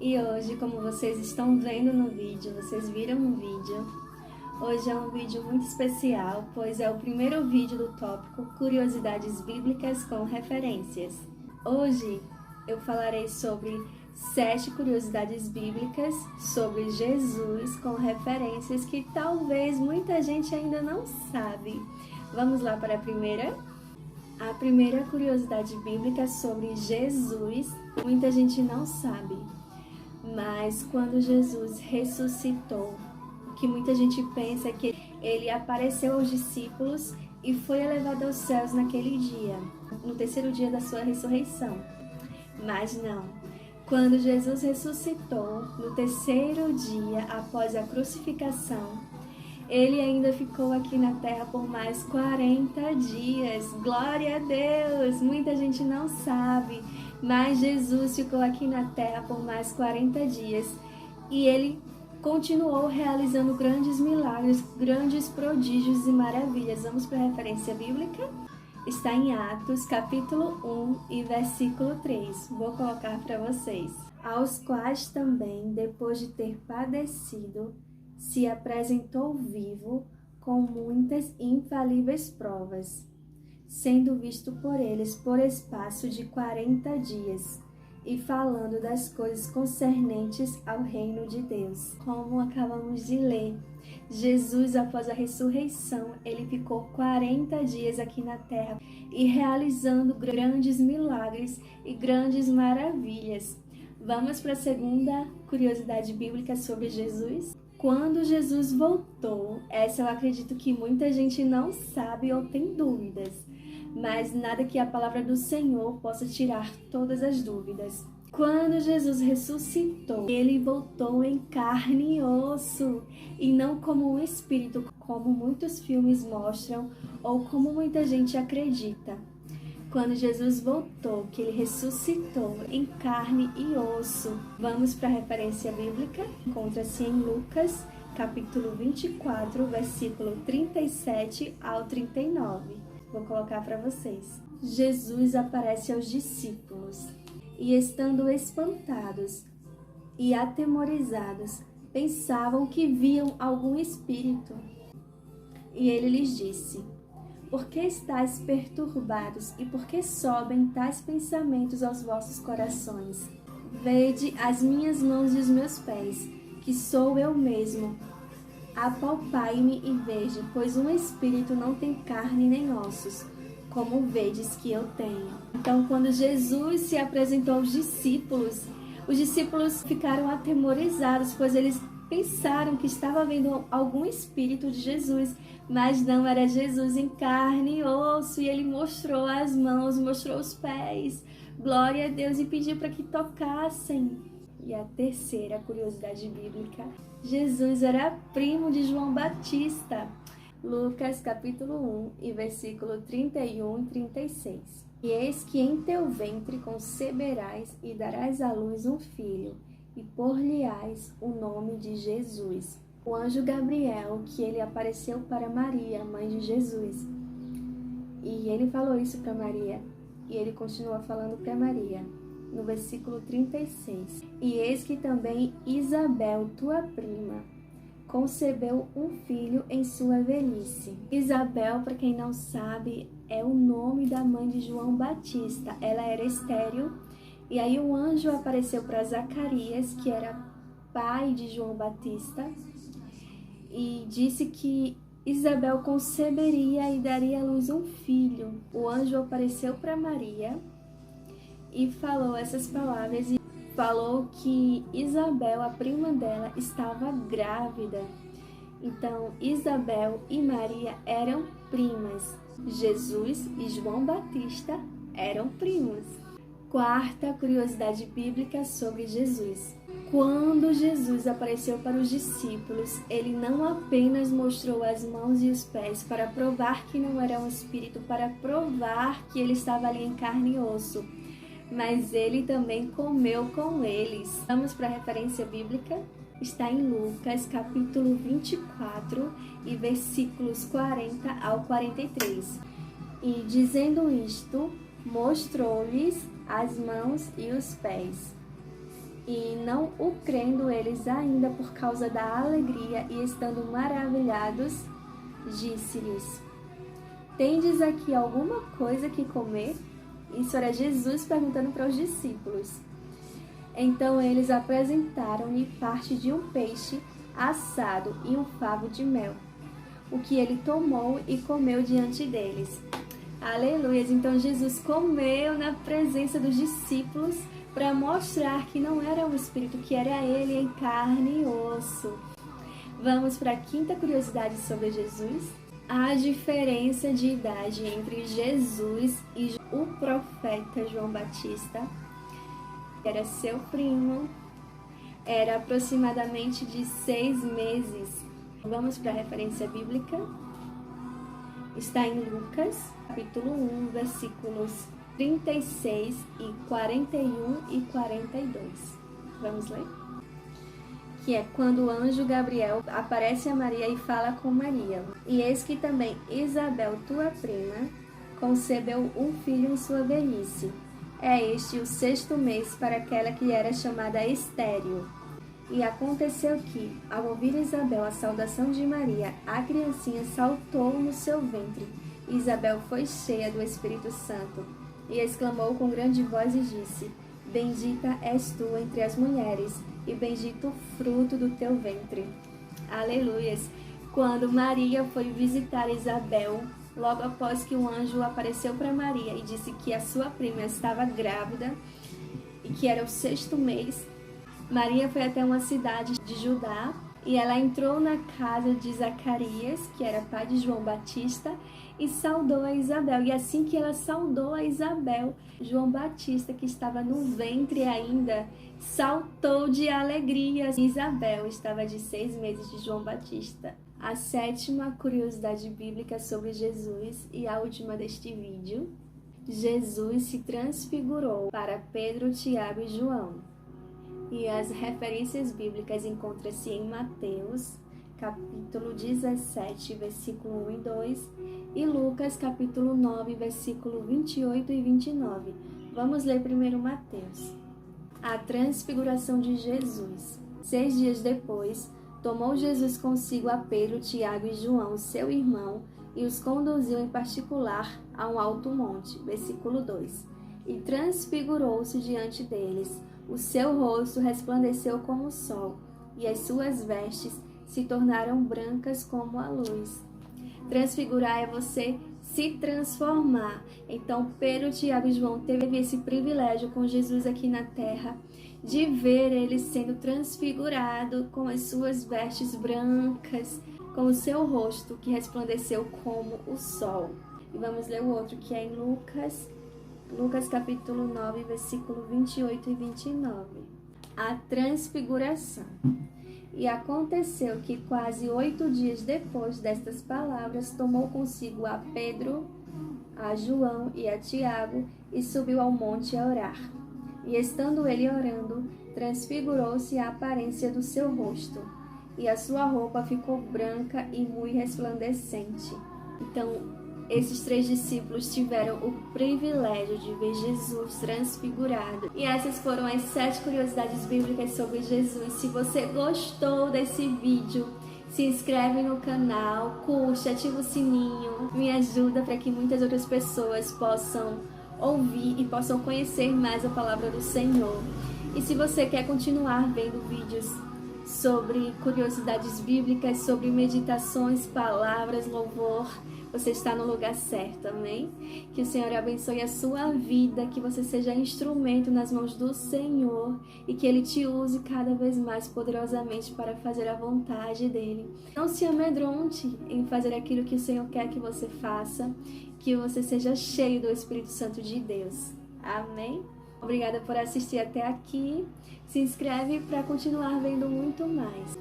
E hoje, como vocês estão vendo no vídeo, vocês viram no vídeo, hoje é um vídeo muito especial, pois é o primeiro vídeo do tópico Curiosidades Bíblicas com Referências. Hoje eu falarei sobre 7 curiosidades bíblicas sobre Jesus com referências que talvez muita gente ainda não sabe. Vamos lá para a primeira? A primeira curiosidade bíblica sobre Jesus, muita gente não sabe. Mas quando Jesus ressuscitou, o que muita gente pensa é que ele apareceu aos discípulos e foi elevado aos céus naquele dia, no terceiro dia da sua ressurreição. Mas não. Quando Jesus ressuscitou, no terceiro dia após a crucificação, ele ainda ficou aqui na terra por mais 40 dias. Glória a Deus! Muita gente não sabe, mas Jesus ficou aqui na terra por mais 40 dias e ele continuou realizando grandes milagres, grandes prodígios e maravilhas. Vamos para a referência bíblica? Está em Atos, capítulo 1 e versículo 3. Vou colocar para vocês. Aos quais também, depois de ter padecido, se apresentou vivo com muitas infalíveis provas, sendo visto por eles por espaço de 40 dias, e falando das coisas concernentes ao reino de Deus. Como acabamos de ler, Jesus, após a ressurreição, ele ficou 40 dias aqui na terra e realizando grandes milagres e grandes maravilhas. Vamos para a segunda curiosidade bíblica sobre Jesus? Quando Jesus voltou, essa eu acredito que muita gente não sabe ou tem dúvidas, mas nada que a palavra do Senhor possa tirar todas as dúvidas. Quando Jesus ressuscitou, ele voltou em carne e osso, e não como um espírito, como muitos filmes mostram ou como muita gente acredita. Quando Jesus voltou, que ele ressuscitou em carne e osso. Vamos para a referência bíblica? Encontra-se em Lucas, capítulo 24, versículo 37 ao 39. Vou colocar para vocês. Jesus aparece aos discípulos e, estando espantados e atemorizados, pensavam que viam algum espírito. E ele lhes disse: por que estáis perturbados e por que sobem tais pensamentos aos vossos corações? Vede as minhas mãos e os meus pés, que sou eu mesmo. Apalpai-me e vede, pois um espírito não tem carne nem ossos, como vedes que eu tenho. Então, quando Jesus se apresentou aos discípulos, os discípulos ficaram atemorizados, pois eles pensaram que estava vendo algum espírito de Jesus, mas não, era Jesus em carne e osso, e ele mostrou as mãos, mostrou os pés, glória a Deus, e pediu para que tocassem. E a terceira curiosidade bíblica, Jesus era primo de João Batista. Lucas capítulo 1 e versículo 31 e 36. E eis que em teu ventre conceberás e darás à luz um filho, e por-lhe-ás o nome de Jesus. O anjo Gabriel, que ele apareceu para Maria, mãe de Jesus. E ele falou isso para Maria, e ele continua falando para Maria, no versículo 36. E eis que também Isabel, tua prima, concebeu um filho em sua velhice. Isabel, para quem não sabe, é o nome da mãe de João Batista. Ela era estéril, e aí um anjo apareceu para Zacarias, que era pai de João Batista, e disse que Isabel conceberia e daria à luz um filho. O anjo apareceu para Maria e falou essas palavras, e falou que Isabel, a prima dela, estava grávida. Então, Isabel e Maria eram primas. Jesus e João Batista eram primos. Quarta curiosidade bíblica sobre Jesus. Quando Jesus apareceu para os discípulos, ele não apenas mostrou as mãos e os pés para provar que não era um espírito, para provar que ele estava ali em carne e osso, mas ele também comeu com eles. Vamos para a referência bíblica? Está em Lucas, capítulo 24, e versículos 40 ao 43. E dizendo isto, mostrou-lhes as mãos e os pés. E não o crendo eles ainda por causa da alegria e estando maravilhados, disse-lhes: Tendes aqui alguma coisa que comer? Isso era Jesus perguntando para os discípulos. Então eles apresentaram-lhe parte de um peixe assado e um favo de mel, o que ele tomou e comeu diante deles. Aleluias! Então Jesus comeu na presença dos discípulos para mostrar que não era um espírito, que era ele em carne e osso. Vamos para a quinta curiosidade sobre Jesus. A diferença de idade entre Jesus e o profeta João Batista, era seu primo, era aproximadamente de 6 meses. Vamos para a referência bíblica. Está em Lucas, capítulo 1, versículos 36 e 41 e 42. Vamos ler? Que é quando o anjo Gabriel aparece a Maria e fala com Maria. E eis que também Isabel, tua prima, concebeu um filho em sua velhice. É este o 6º mês para aquela que era chamada estéril. E aconteceu que, ao ouvir Isabel a saudação de Maria, a criancinha saltou no seu ventre. Isabel foi cheia do Espírito Santo e exclamou com grande voz e disse: Bendita és tu entre as mulheres, e bendito o fruto do teu ventre. Aleluias! Quando Maria foi visitar Isabel, logo após que o anjo apareceu para Maria e disse que a sua prima estava grávida e que era o 6º mês, Maria foi até uma cidade de Judá e ela entrou na casa de Zacarias, que era pai de João Batista, e saudou a Isabel. E assim que ela saudou a Isabel, João Batista, que estava no ventre ainda, saltou de alegria. Isabel estava de 6 meses de João Batista. A 7ª curiosidade bíblica sobre Jesus e a última deste vídeo. Jesus se transfigurou para Pedro, Tiago e João. E as referências bíblicas encontram-se em Mateus, capítulo 17, versículo 1 e 2, e Lucas, capítulo 9, versículo 28 e 29. Vamos ler primeiro Mateus. A transfiguração de Jesus. 6 dias depois, tomou Jesus consigo a Pedro, Tiago e João, seu irmão, e os conduziu em particular a um alto monte. Versículo 2. E transfigurou-se diante deles. O seu rosto resplandeceu como o sol, e as suas vestes se tornaram brancas como a luz. Transfigurar é você se transformar. Então, Pedro, Tiago e João teve esse privilégio com Jesus aqui na terra, de ver ele sendo transfigurado com as suas vestes brancas, com o seu rosto que resplandeceu como o sol. E vamos ler o outro, que é em Lucas capítulo 9, versículo 28 e 29. A transfiguração. E aconteceu que quase 8 dias depois destas palavras, tomou consigo a Pedro, a João e a Tiago, e subiu ao monte a orar. E estando ele orando, transfigurou-se a aparência do seu rosto, e a sua roupa ficou branca e muito resplandecente. Então, esses 3 discípulos tiveram o privilégio de ver Jesus transfigurado. E essas foram as 7 curiosidades bíblicas sobre Jesus. Se você gostou desse vídeo, se inscreve no canal, curte, ativa o sininho, me ajuda para que muitas outras pessoas possam ouvir e possam conhecer mais a palavra do Senhor. E se você quer continuar vendo vídeos sobre curiosidades bíblicas, sobre meditações, palavras, louvor, você está no lugar certo, amém? Que o Senhor abençoe a sua vida, que você seja instrumento nas mãos do Senhor e que Ele te use cada vez mais poderosamente para fazer a vontade dEle. Não se amedronte em fazer aquilo que o Senhor quer que você faça, que você seja cheio do Espírito Santo de Deus. Amém? Obrigada por assistir até aqui. Se inscreve para continuar vendo muito mais.